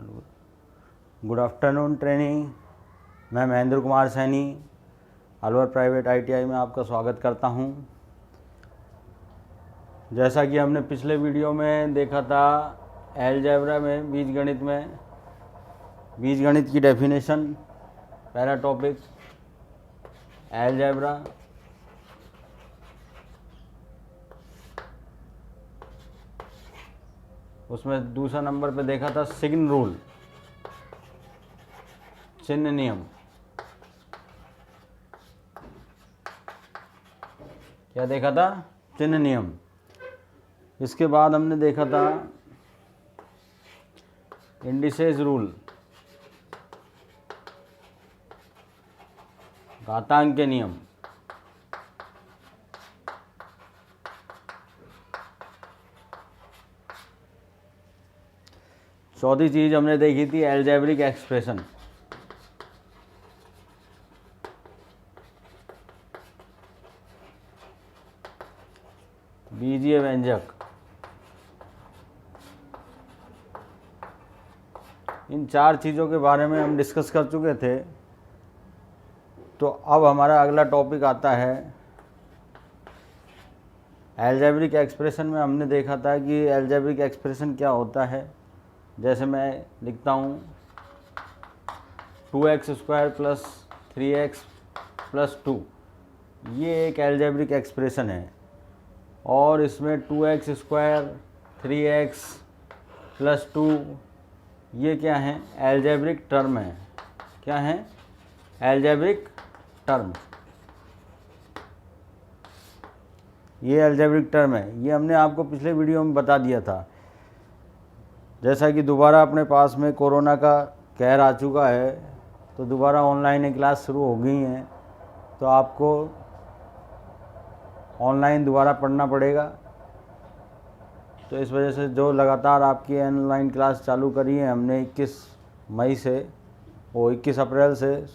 Good afternoon training. मैं Mahendra Kumar Saini Alwar private ITI में आपका स्वागत करता हूं। जैसा कि हमने पिछले वीडियो में देखा था, अलजेब्रा में बीजगणित की डेफिनेशन, पहला टॉपिक अलजेब्रा। उसमें दूसरा नंबर पे देखा था सिग्न रूल, चिन्ह नियम। क्या देखा था? चिन्ह नियम। इसके बाद हमने देखा था इंडिसेस रूल, घातांक के नियम। चौथी चीज हमने देखी थी अलजेब्रिक एक्सप्रेशन। बीजीय व्यंजक। इन चार चीज़ों के बारे में हम डिस्कस कर चुके थे। तो अब हमारा अगला टॉपिक आता है अलजेब्रिक एक्सप्रेशन में। हमने देखा था कि अलजेब्रिक एक्सप्रेशन क्या होता है। जैसे मैं लिखता हूँ 2x² + 3x + 2, ये एक अलजेब्रिक एक्सप्रेशन है। और इसमें 2x², 3x + 2 ये क्या है? अलजेब्रिक टर्म है। क्या है? Algebraic term. ये अलजेब्रिक टर्म है। ये हमने आपको पिछले वीडियो में बता दिया था। जैसा कि दोबारा अपने पास में कोरोना का कहर आ चुका है, तो दोबारा ऑनलाइन क्लास शुरू हो गई हैं, तो आपको ऑनलाइन दोबारा पढ़ना पड़ेगा। तो इस वजह से जो लगातार आपकी ऑनलाइन क्लास चालू करी है हमने 21 अप्रैल से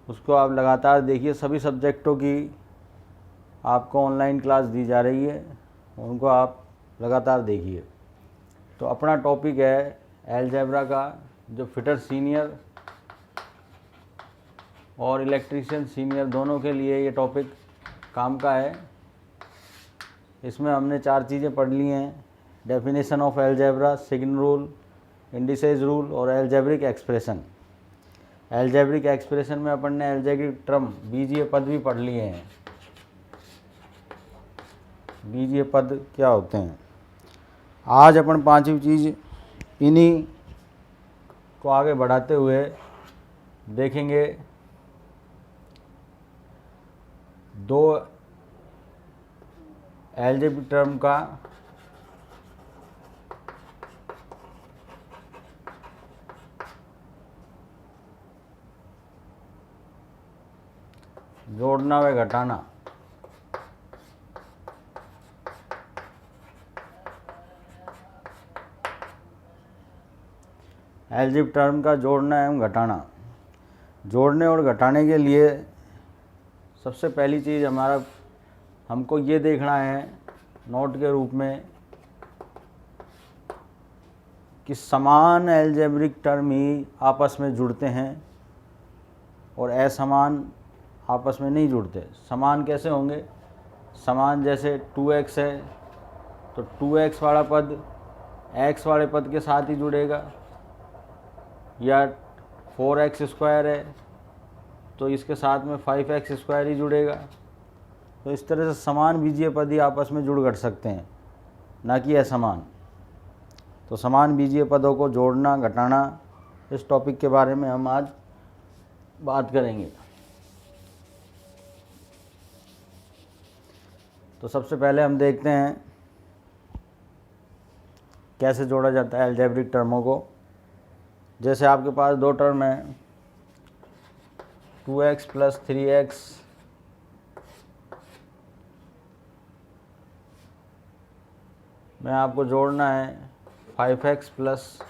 उसको आप लगातार देखिए। सभी सब्जेक्टों की आपको ऑनलाइन क्लास दी जा रही है, उनको आप लगातार देखिए। तो अपना टॉपिक है अलजेब्रा का, जो फिटर सीनियर और इलेक्ट्रीशियन सीनियर दोनों के लिए ये टॉपिक काम का है। इसमें हमने चार चीज़ें पढ़ ली हैं: definition of algebra, sign rule, indices rule और अलजेब्रिक एक्सप्रेशन। अलजेब्रिक एक्सप्रेशन में अपन ने अलजेब्रिक टर्म, बीजीय पद भी पढ़ लिए हैं। बीजीय पद क्या होते हैं? आज अपन पांचवी चीज़ इन्हीं को आगे बढ़ाते हुए देखेंगे। दो अलजेब्रिक टर्म का जोड़ना व घटाना। अलजेब्रिक टर्म का जोड़ना एवं घटाना। जोड़ने और घटाने के लिए सबसे पहली चीज़ हमको ये देखना है नोट के रूप में कि समान अलजेब्रिक टर्म ही आपस में जुड़ते हैं और असमान आपस में नहीं जुड़ते। समान कैसे होंगे? समान जैसे 2x है तो 2x वाला पद x वाले पद के साथ ही जुड़ेगा, या 4x² है तो इसके साथ में 5x² ही जुड़ेगा। तो इस तरह से समान बीजीय पद ही आपस में जुड़ घट सकते हैं, ना कि असमान। तो समान बीजीय पदों को जोड़ना घटाना, इस टॉपिक के बारे में हम आज बात करेंगे। तो सबसे पहले हम देखते हैं कैसे जोड़ा जाता है अलजेब्रिक टर्मों को। जैसे आपके पास दो टर्म हैं 2x + 3x में आपको जोड़ना है 5x +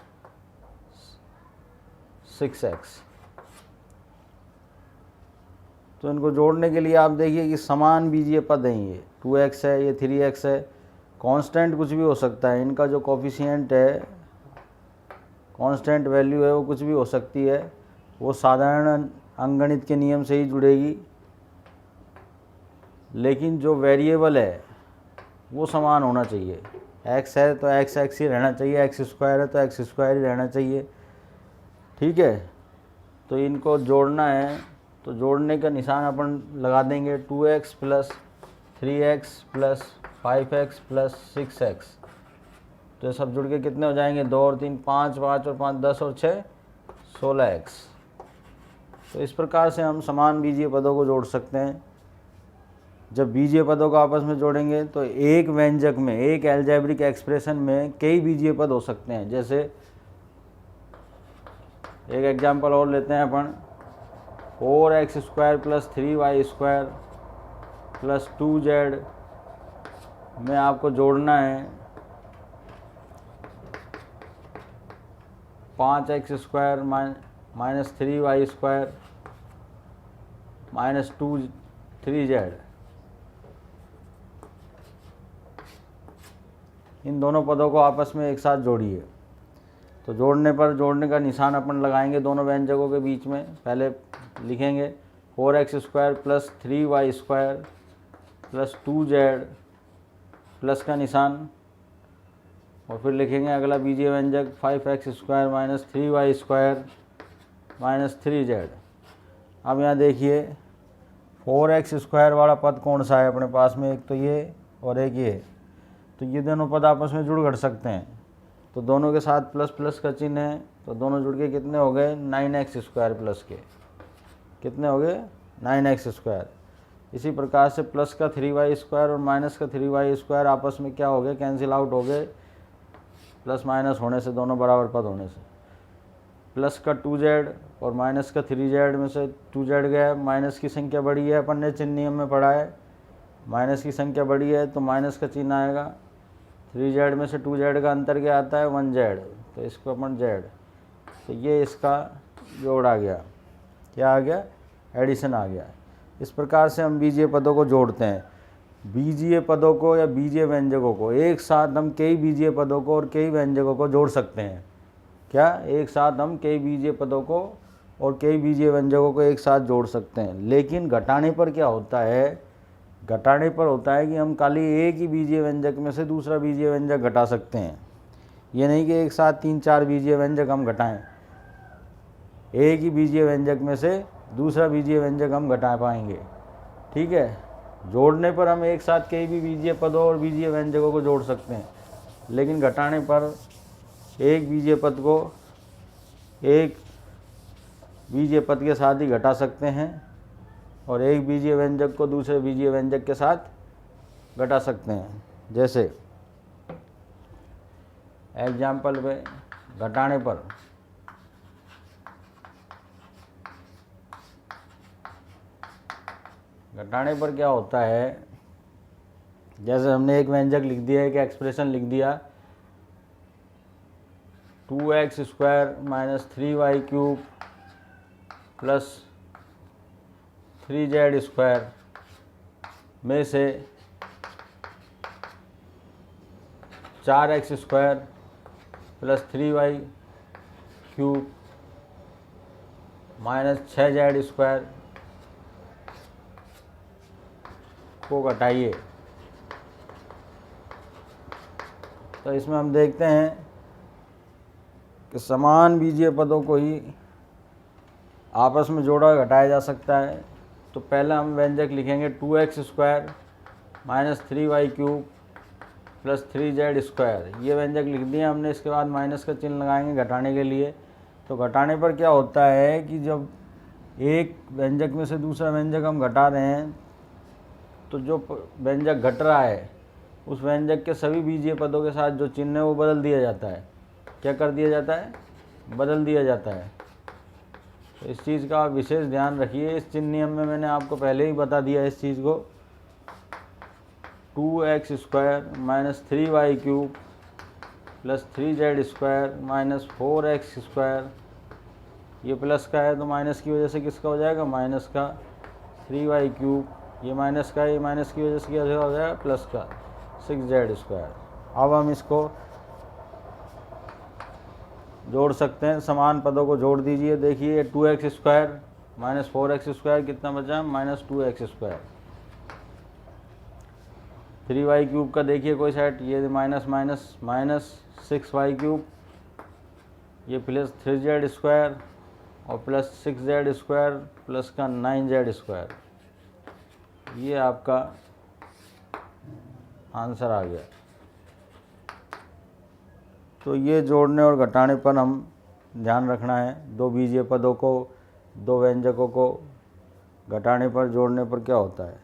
6x। तो इनको जोड़ने के लिए आप देखिए कि समान बीजीय पद हैं। ये 2x है, ये 3x है। कांस्टेंट कुछ भी हो सकता है, इनका जो कोफिशिएंट है कांस्टेंट वैल्यू है वो कुछ भी हो सकती है, वो साधारण अंकगणित के नियम से ही जुड़ेगी, लेकिन जो वेरिएबल है वो समान होना चाहिए। x है तो x x ही रहना चाहिए, x स्क्वायर है तो x स्क्वायर ही रहना चाहिए। ठीक है, तो इनको जोड़ना है, तो जोड़ने का निशान अपन लगा देंगे 2x plus 3x plus 5x plus 6x। तो ये सब जुड़ के कितने हो जाएंगे, 2 और 3 5, 5 और 5 10 और 6 16x। तो इस प्रकार से हम समान बीजीय पदों को जोड़ सकते हैं। जब बीजीय पदों को आपस में जोड़ेंगे तो एक व्यंजक में, एक एल्जेब्रिक एक्सप्रेशन में कई बीजीय पद हो सकते हैं। जैसे एक एग्जांपल और लेते हैं अपन, 4x square plus 3y square plus 2z में आपको जोड़ना है 5x square minus 3y square minus 3z। इन दोनों पदों को आपस में एक साथ जोड़िए। तो जोड़ने पर जोड़ने का निशान अपन लगाएंगे दोनों व्यंजकों के बीच में। पहले लिखेंगे 4x square plus 3y square plus 2z plus का निशान, और फिर लिखेंगे अगला बीजीय व्यंजक 5x square minus 3y square minus 3z। अब यहाँ देखिए 4x स्क्वायर वाला पद कौन सा है अपने पास में, एक तो ये और एक ये। तो ये दोनों पद आपस में जुड़ कर सकते हैं, तो दोनों के साथ प्लस प्लस का चिन्ह है, तो दोनों जुड़ के कितने हो गए 9x स्क्वायर प्लस के कितने हो गए 9x स्क्वायर। इसी प्रकार से प्लस का 3y स्क्वायर और माइनस का 3y स्क्वायर आपस में क्या हो गए, कैंसिल आउट हो गए, प्लस माइनस होने से, दोनों बराबर पद होने से। प्लस का 2z और माइनस का 3z में से 2z गया, माइनस की संख्या बड़ी है, अपन ने चिन्ह नियम में पढ़ा है, माइनस की संख्या बड़ी है तो माइनस का चिन्ह आएगा। 3z में से 2z का अंतर क्या आता है 1z, तो इसको अपन z, तो ये इसका जोड़ आ गया, क्या आ गया, एडिशन आ गया। इस प्रकार से हम बीजीय पदों को जोड़ते हैं। बीजीय पदों को या बीजीय व्यंजकों को एक साथ हम कई बीजीय पदों को और कई व्यंजकों को जोड़ सकते हैं। क्या एक साथ हम कई बीजीय पदों को और कई बीजीय व्यंजकों को एक साथ जोड़ सकते हैं। लेकिन घटाने पर क्या होता है, घटाने पर होता है कि हम खाली एक ही बीजीय व्यंजक में से दूसरा बीजीय व्यंजक घटा सकते हैं। ये नहीं कि एक साथ 3-4 बीजीय व्यंजक हम घटाएं, एक ही बीजीय व्यंजक में से दूसरा बीजीय व्यंजक हम घटा पाएंगे। ठीक है, जोड़ने पर हम एक साथ कई भी बीजीय पदों और बीजीय व्यंजकों को जोड़ सकते हैं, लेकिन घटाने पर एक बीजीय पद को एक बीजीय पद के साथ ही घटा सकते हैं और एक बीजीय व्यंजक को दूसरे बीजीय व्यंजक के साथ घटा सकते हैं। जैसे एग्जाम्पल पे घटाने पर क्या होता है, जैसे हमने एक व्यंजक लिख दिया, एक एक्सप्रेशन लिख दिया 2x square minus 3y cube plus 3z square में से 4x square plus 3y cube minus 6z square को घटाइए। तो इसमें हम देखते हैं कि समान बीजीय पदों को ही आपस में जोड़ा घटाया जा सकता है। तो पहला हम व्यंजक लिखेंगे 2x square minus 3y cube plus 3z square. ये व्यंजक लिख दिया हमने, इसके बाद माइनस का चिन्ह लगाएंगे घटाने के लिए। तो घटाने पर क्या होता है कि जब एक व्यंजक में से दूसरा व्यंजक हम घटा रहे हैं, तो जो व्यंजक घट रहा है उस व्यंजक के सभी बीजीय पदों के साथ जो चिन्ह है वो बदल दिया जाता है। क्या कर दिया जाता है, बदल दिया जाता है। तो इस चीज़ का आप विशेष ध्यान रखिए। इस चिन्ह नियम में मैंने आपको पहले ही बता दिया इस चीज़ को। 2x square minus 3y cube plus 3z square minus 4x square, ये प्लस का है तो माइनस की वजह से किसका हो जाएगा, माइनस का 3y क्यूब, ये माइनस का, ये माइनस की वजह से क्या हो जाएगा, प्लस का 6z स्क्वायर। अब हम इसको जोड़ सकते हैं, समान पदों को जोड़ दीजिए। देखिए 2x square minus 4x square कितना बचा, minus 2x square. 3y cube का देखिए कोई सेट, ये minus minus minus 6y cube, ये प्लस 3z स्क्वायर और प्लस 6z स्क्वायर प्लस का 9z स्क्वायर। ये आपका आंसर आ गया। तो ये जोड़ने और घटाने पर हम ध्यान रखना है। दो बीजीय पदों को, दो व्यंजकों को घटाने पर जोड़ने पर क्या होता है।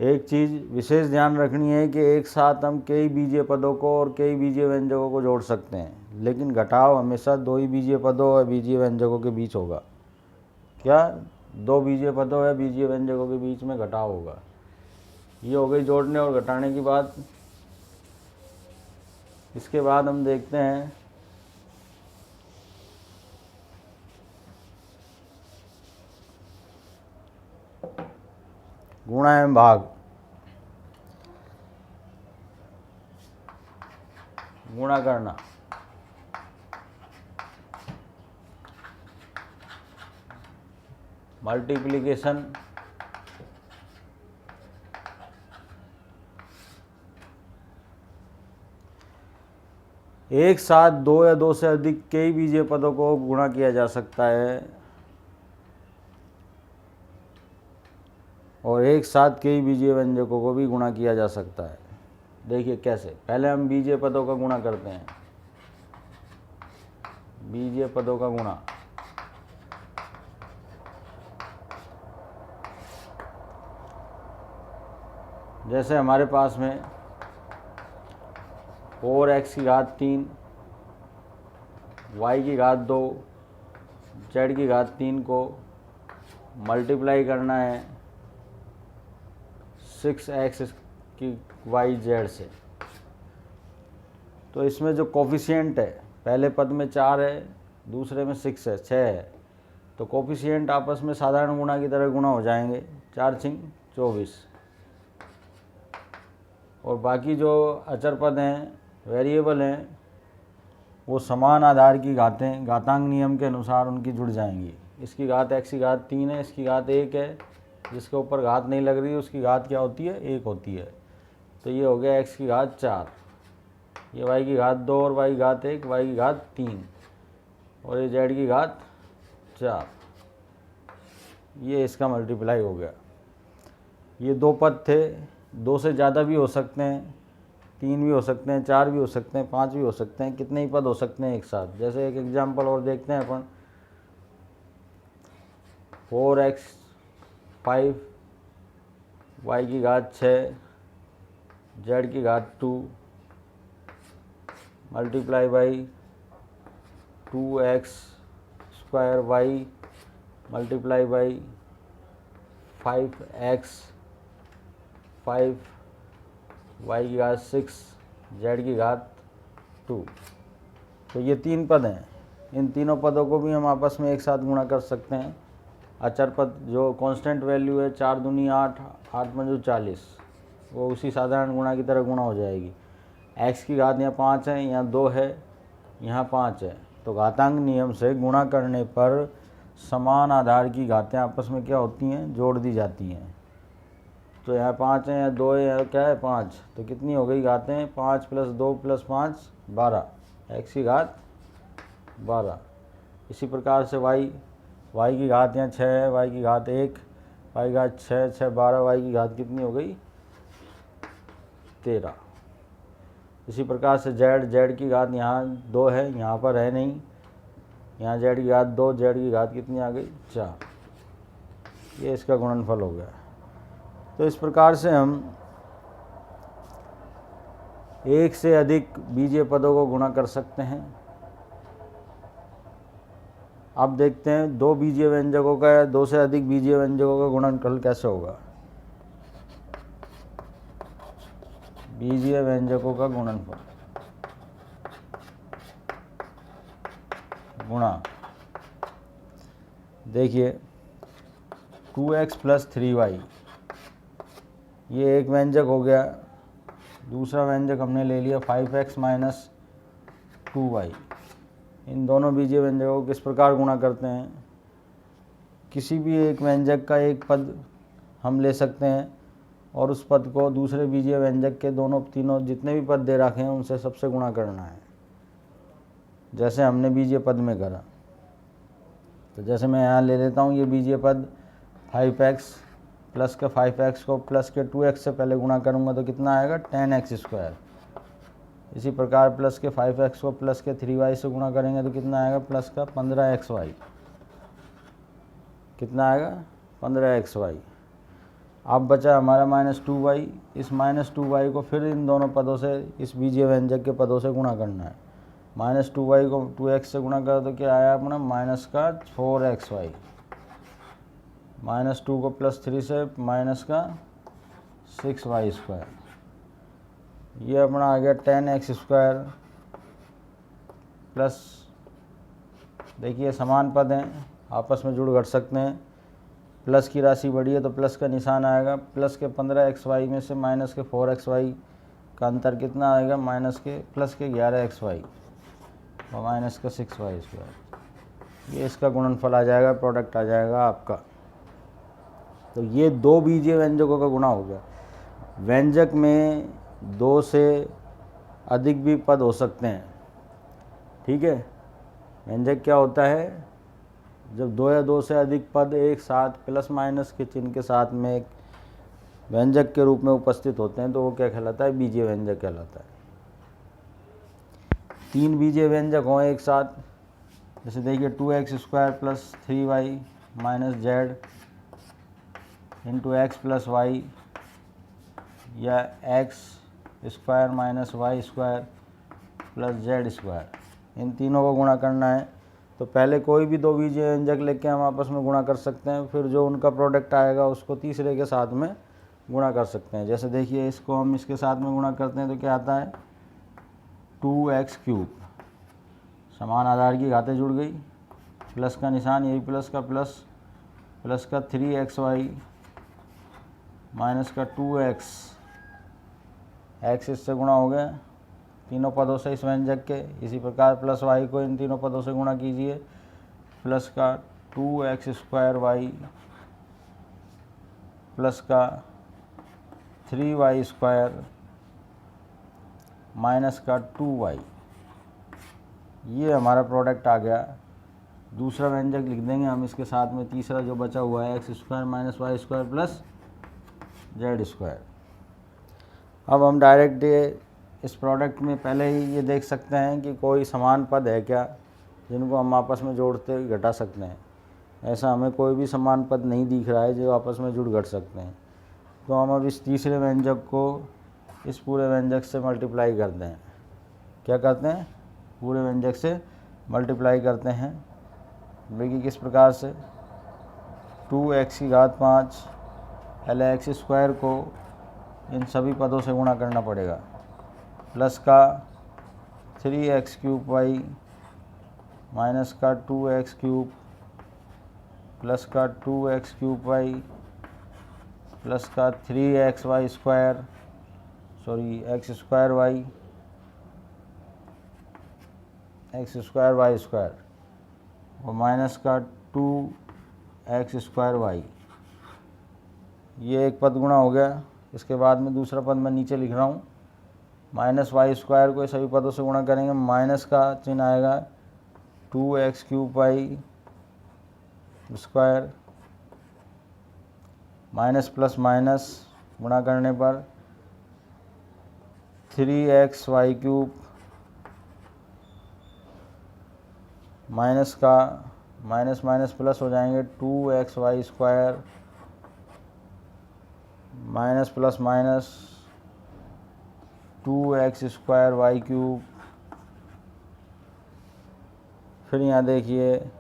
एक चीज़ विशेष ध्यान रखनी है कि एक साथ हम कई बीजीय पदों को और कई बीजीय व्यंजकों को जोड़ सकते हैं, लेकिन घटाव हमेशा दो ही बीजीय पदों और बीजीय व्यंजकों के बीच होगा। क्या, दो बीजीय पदों या बीजीय व्यंजकों के बीच में घटाव होगा। ये हो गई जोड़ने और घटाने की बात। इसके बाद हम देखते हैं गुणा एवं भाग। गुणा करना, मल्टीप्लिकेशन, एक साथ दो या दो से अधिक कई बीजीय पदों को गुणा किया जा सकता है और एक साथ कई बीजीय व्यंजकों को भी गुणा किया जा सकता है। देखिए कैसे, पहले हम बीजीय पदों का गुणा करते हैं। बीजीय पदों का गुणा, जैसे हमारे पास में 4x की घात 3, y की घात 2, z की घात 3 को मल्टीप्लाई करना है 6x की yz से। तो इसमें जो कोफिशिएंट है, पहले पद में 4 है, दूसरे में 6 है, 6 है, तो कोफिशिएंट आपस में साधारण गुणा की तरह गुणा हो जाएंगे। 4 6 24। और बाकी जो अचर पद हैं, वेरिएबल हैं, वो समान आधार की घातें घातांक नियम के अनुसार उनकी जुड़ जाएंगी। इसकी घात x की घात 3 है, इसकी घात 1 है, जिसके ऊपर घात नहीं लग रही उसकी घात क्या होती है, 1 होती है। तो ये हो गया x की घात 4, ये y की घात 2 और y की घात 1, y की घात 3 और ये z की घात 4। ये इसका मल्टीप्लाई हो गया। ये दो पद थे, दो से ज़्यादा भी हो सकते हैं, 3 भी हो सकते हैं, 4 भी हो सकते हैं, 5 भी हो सकते हैं, कितने ही पद हो सकते हैं एक साथ। जैसे एक एग्जाम्पल और देखते हैं अपन, 4x 5, y की घात 6, z की घात 2 multiply by 2x square y multiply by 5x 5, y की घात 6, z की घात 2। तो ये 3 पद हैं। इन तीनों पदों को भी हम आपस में एक साथ गुणा कर सकते हैं। अचर पद जो कांस्टेंट वैल्यू है, 4 दूनी 8, 8 पंजू 40, वो उसी साधारण गुणा की तरह गुणा हो जाएगी। x की घात यहाँ 5 है, यहाँ 2 है, यहाँ 5 है। तो घातांक नियम से गुणा करने पर समान आधार की घातें आपस में क्या होती हैं, जोड़ दी जाती हैं। तो यहाँ 5 है, यहाँ 2 है, यहाँ क्या है 5, तो कितनी हो गई घातें, 5 + 2 + 5 12, x की घात 12। इसी प्रकार से y की घात यहाँ 6 है, y की घात 1, y की घात 6 6 12, y की घात कितनी हो गई 13। इसी प्रकार से z की घात यहाँ 2 है, यहाँ पर है नहीं, यहाँ z की घात 2, z की घात कितनी आ गई 4। ये इसका गुणनफल हो गया। तो इस प्रकार से हम एक से अधिक बीजीय पदों को गुणा कर सकते हैं। अब देखते हैं दो बीजीय व्यंजकों का या दो से अधिक बीजीय व्यंजकों का गुणनफल कैसे होगा। बीजीय व्यंजकों का गुणनफल गुणा, देखिए 2x + 3y, ये एक व्यंजक हो गया। दूसरा व्यंजक हमने ले लिया 5x - 2y। इन दोनों बीजीय व्यंजकों को किस प्रकार गुणा करते हैं। किसी भी एक व्यंजक का एक पद हम ले सकते हैं और उस पद को दूसरे बीजीय व्यंजक के दोनों तीनों जितने भी पद दे रखे हैं उनसे सबसे गुणा करना है, जैसे हमने बीजीय पद में करा। तो जैसे मैं यहाँ ले लेता हूँ ये बीजीय पद 5x प्लस के 5x को प्लस के 2x से पहले गुणा करूँगा तो कितना आएगा 10x²। इसी प्रकार प्लस के 5x को प्लस के 3y से गुणा करेंगे तो कितना आएगा प्लस का 15xy। कितना आएगा 15xy। अब बचा हमारा -2y। इस -2y को फिर इन दोनों पदों से, इस बीजीय व्यंजक के पदों से गुणा करना है। -2y को 2x से गुणा करो तो क्या आया अपना -4xy। -2 को +3 से -6y²। ये अपना आ गया 10x² प्लस, देखिए समान पद हैं आपस में जुड़ घट सकते हैं। प्लस की राशि बढ़ी है तो प्लस का निशान आएगा। प्लस के 15xy में से माइनस के 4xy का अंतर कितना आएगा प्लस के 11xy और माइनस का 6y²। ये इसका गुणनफल आ जाएगा, प्रोडक्ट आ जाएगा आपका। तो ये दो बीजीय व्यंजकों का गुणा हो गया। व्यंजक में 2 से अधिक भी पद हो सकते हैं, ठीक है। व्यंजक क्या होता है, जब 2 या 2 से अधिक पद एक साथ प्लस माइनस के चिन्ह के साथ में एक व्यंजक के रूप में उपस्थित होते हैं तो वो क्या कहलाता है, बीजीय व्यंजक कहलाता है। 3 बीजीय व्यंजक हों एक साथ, जैसे देखिए 2x² plus 3y minus z into x plus y, या x² minus y² plus z²। इन तीनों को गुणा करना है तो पहले कोई भी 2 बीजीय व्यंजक लेके हम आपस में गुणा कर सकते हैं, फिर जो उनका प्रोडक्ट आएगा उसको तीसरे के साथ में गुणा कर सकते हैं। जैसे देखिए इसको हम इसके साथ में गुणा करते हैं तो क्या आता है 2x³ समान आधार की घातें जुड़ गई, प्लस का निशान यही प्लस का प्लस, प्लस का 3xy माइनस का 2x, x इससे गुणा हो गया तीनों पदों से इस व्यंजक के। इसी प्रकार प्लस y को इन तीनों पदों से गुणा कीजिए, प्लस का 2x² प्लस का 3y² माइनस का 2y। ये हमारा प्रोडक्ट आ गया। दूसरा व्यंजक लिख देंगे हम इसके साथ में, तीसरा जो बचा हुआ है x² minus y² plus z²। अब हम डायरेक्ट इस प्रोडक्ट में पहले ही ये देख सकते हैं कि कोई समान पद है क्या जिनको हम आपस में जोड़ते घटा सकते हैं। ऐसा हमें कोई भी समान पद नहीं दिख रहा है जो आपस में जुड़ घट सकते हैं। तो हम अब इस तीसरे व्यंजक को इस पूरे व्यंजक से मल्टीप्लाई करते हैं। क्या करते हैं, पूरे व्यंजक से मल्टीप्लाई करते हैं। देखिए किस प्रकार से, 2x⁵ lx² को इन सभी पदों से गुणा करना पड़ेगा, प्लस का 3x³ माइनस का 2x³ प्लस का 2x³ प्लस का 3xy² सॉरी x² और माइनस का 2x²y। ये एक पद गुणा हो गया। इसके बाद में दूसरा पद मैं नीचे लिख रहा हूँ, -y² को सभी पदों से गुणा करेंगे, माइनस का चिन्ह आएगा 2x³ square minus plus minus गुणा करने पर 3xy³ माइनस का माइनस माइनस प्लस हो जाएंगे 2xy² minus plus minus 2x²y³। फिर यहाँ देखिए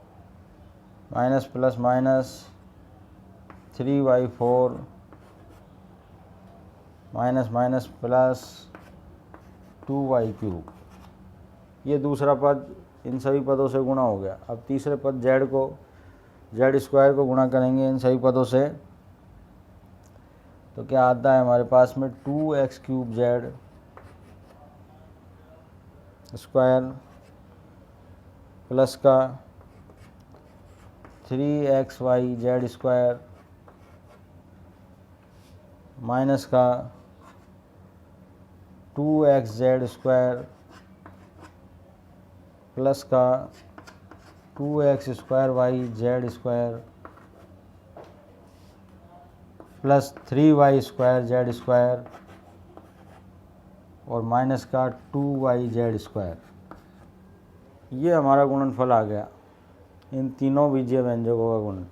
minus plus minus 3y4 minus minus plus 2y³। ये दूसरा पद इन सभी पदों से गुणा हो गया। अब तीसरे पद z² को गुणा करेंगे इन सभी पदों से तो क्या आता है हमारे पास में 2x³ z² प्लस का 3xyz² माइनस का 2xz² प्लस का 2x²yz² प्लस 3y²z² और माइनस का 2yz²। ये हमारा गुणनफल आ गया इन तीनों बीजीय व्यंजकों का गुणन।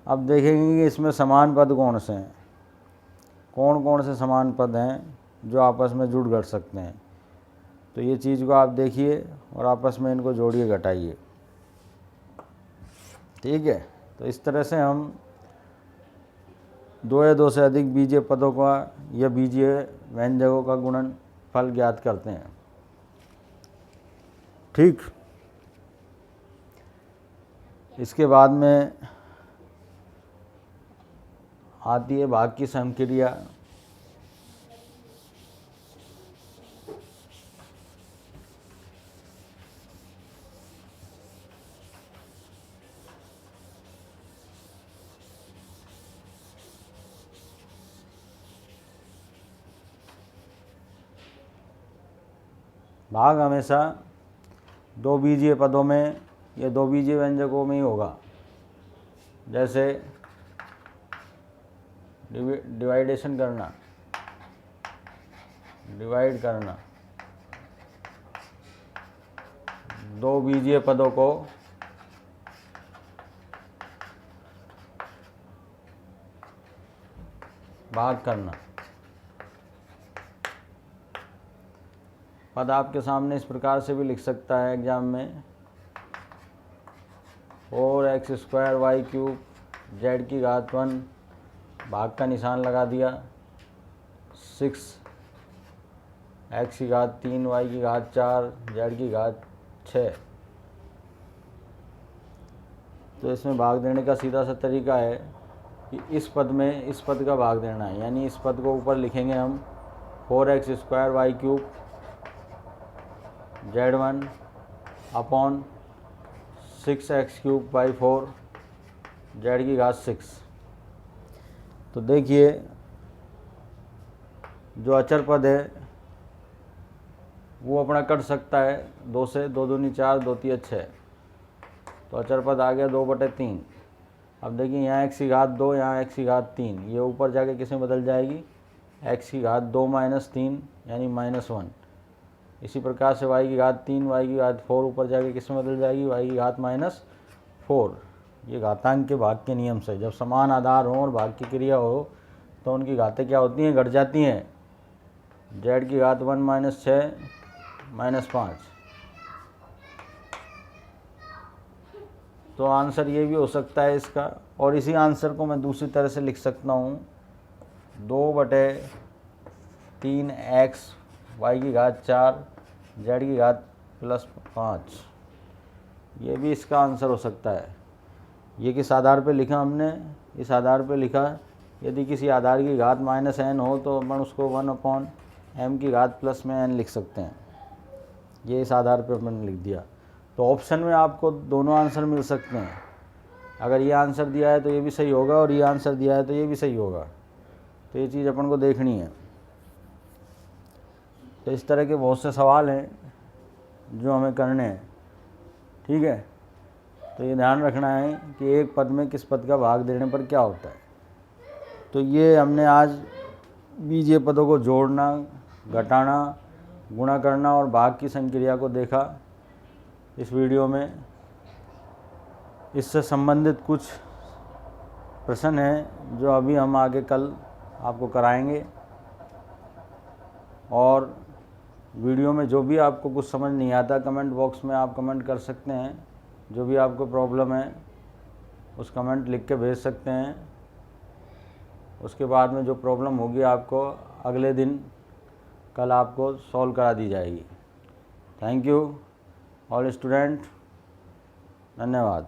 अब देखेंगे कि इसमें समान पद कौन से हैं, कौन कौन से समान पद हैं जो आपस में जुड़ कर सकते हैं। तो ये चीज़ को आप देखिए और आपस में इनको जोड़िए घटाइए। ठीक है, तो इस तरह से हम दो या दो से अधिक बीजीय पदों का या बीजीय व्यंजकों का गुणनफल ज्ञात करते हैं। ठीक, इसके बाद में आती है भाग की समक्रिया। भाग हमेशा दो बीजीय पदों में या दो बीजीय व्यंजकों में ही होगा। जैसे डिवाइडेशन करना, डिवाइड करना, दो बीजीय पदों को भाग करना। पद आपके सामने इस प्रकार से भी लिख सकता है एग्जाम में, 4x² y³ z⁻⁴ भाग का निशान लगा दिया, 6x³ y⁴ z⁻⁴ तो इसमें भाग देने का सीधा सा तरीका है कि इस पद में इस पद का भाग देना है। यानी इस पद को ऊपर लिखेंगे हम 4x² y³ z⁻⁴ upon 6x³ y⁴ z⁻⁶। तो देखिए जो अचर पद है वो अपना कट सकता है 2 से, 2 दूनी 4, 2 तिया 6। तो अचर पद आ गया 2/3। अब देखिए यहाँ x⁻², यहाँ x⁻3, ये ऊपर जाके किस में बदल जाएगी, x⁻2 - 3 यानी -1। इसी प्रकार से y⁻3 y⁻4 ऊपर जाके किस में बदल जाएगी, y⁻4। ये घातांक के भाग के नियम से जब समान आधार हो और भाग की क्रिया हो तो उनकी घातें क्या होती हैं, घट जाती हैं। z⁻1 - 6 - 5। तो आंसर ये भी हो सकता है इसका। और इसी आंसर को मैं दूसरी तरह से लिख सकता हूँ, 2/3x y⁻4 z⁻+5। ये भी इसका आंसर हो सकता है। ये किस आधार पे लिखा हमने, इस आधार पे लिखा, यदि किसी आधार की घात -n हो तो अपन उसको 1/m⁻n लिख सकते हैं। ये इस आधार पे अपन लिख दिया। तो ऑप्शन में आपको दोनों आंसर मिल सकते हैं। अगर ये आंसर दिया है तो ये भी सही होगा और ये आंसर दिया है तो ये भी सही होगा। तो ये चीज़ अपन को देखनी है। तो इस तरह के बहुत से सवाल हैं जो हमें करने हैं। ठीक है, तो ये ध्यान रखना है कि एक पद में किस पद का भाग देने पर क्या होता है। तो ये हमने आज बीजीय पदों को जोड़ना, घटाना, गुणा करना और भाग की संक्रिया को देखा इस वीडियो में। इससे संबंधित कुछ प्रश्न हैं जो अभी हम आगे कल आपको कराएंगे। और वीडियो में जो भी आपको कुछ समझ नहीं आता, कमेंट बॉक्स में आप कमेंट कर सकते हैं। जो भी आपको प्रॉब्लम है उस कमेंट लिख के भेज सकते हैं। उसके बाद में जो प्रॉब्लम होगी आपको अगले दिन कल आपको सॉल्व करा दी जाएगी। थैंक यू ऑल स्टूडेंट, धन्यवाद।